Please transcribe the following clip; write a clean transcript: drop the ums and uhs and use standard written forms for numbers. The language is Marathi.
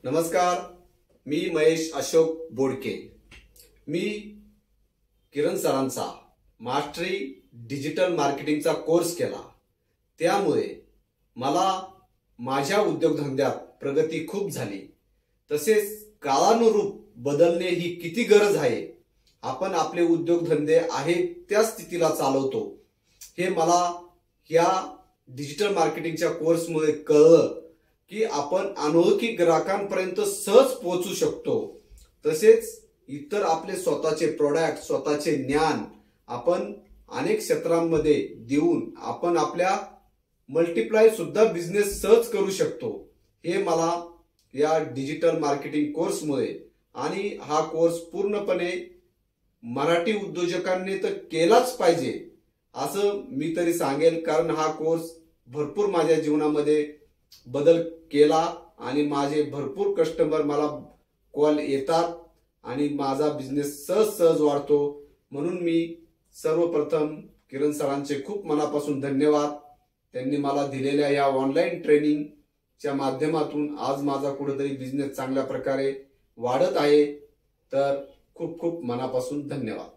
नमस्कार, मी महेश अशोक बोडके। मी किरण सरांचा मास्टरी डिजिटल मार्केटिंगचा कोर्स केला। त्यामुळे मला माझ्या उद्योगधंद्यात प्रगती खूप झाली। तसेच काळानुरूप बदलणे ही किती गरज आहे, आपण आपले उद्योगधंदे आहेत त्या स्थितीला चालवतो हे मला या डिजिटल मार्केटिंगच्या कोर्समुळे कळलं की आपण अनोळखी ग्राहकांपर्यंत सहज पोहोचू शकतो। तसेच इतर आपले स्वतःचे प्रोडक्ट, स्वतःचे ज्ञान आपण अनेक क्षेत्रांमध्ये देऊन आपण आपल्या मल्टिप्लाय सुद्धा बिझनेस सहज करू शकतो। हे मला या डिजिटल मार्केटिंग कोर्समुळे, आणि हा कोर्स पूर्णपणे मराठी उद्योजकांनी तर केलाच पाहिजे असं मी तरी सांगेल, कारण हा कोर्स भरपूर माझ्या जीवनामध्ये बदल केला आणि माझे भरपूर कस्टमर मला कॉल येतात आणि माझा बिझनेस सहज वाढतो। म्हणून मी सर्वप्रथम किरण सरांचे खूप मनापासून धन्यवाद। त्यांनी मला दिलेल्या या ऑनलाईन ट्रेनिंगच्या माध्यमातून आज माझा कुठेतरी बिझनेस चांगल्या प्रकारे वाढत आहे। तर खूप खूप मनापासून धन्यवाद।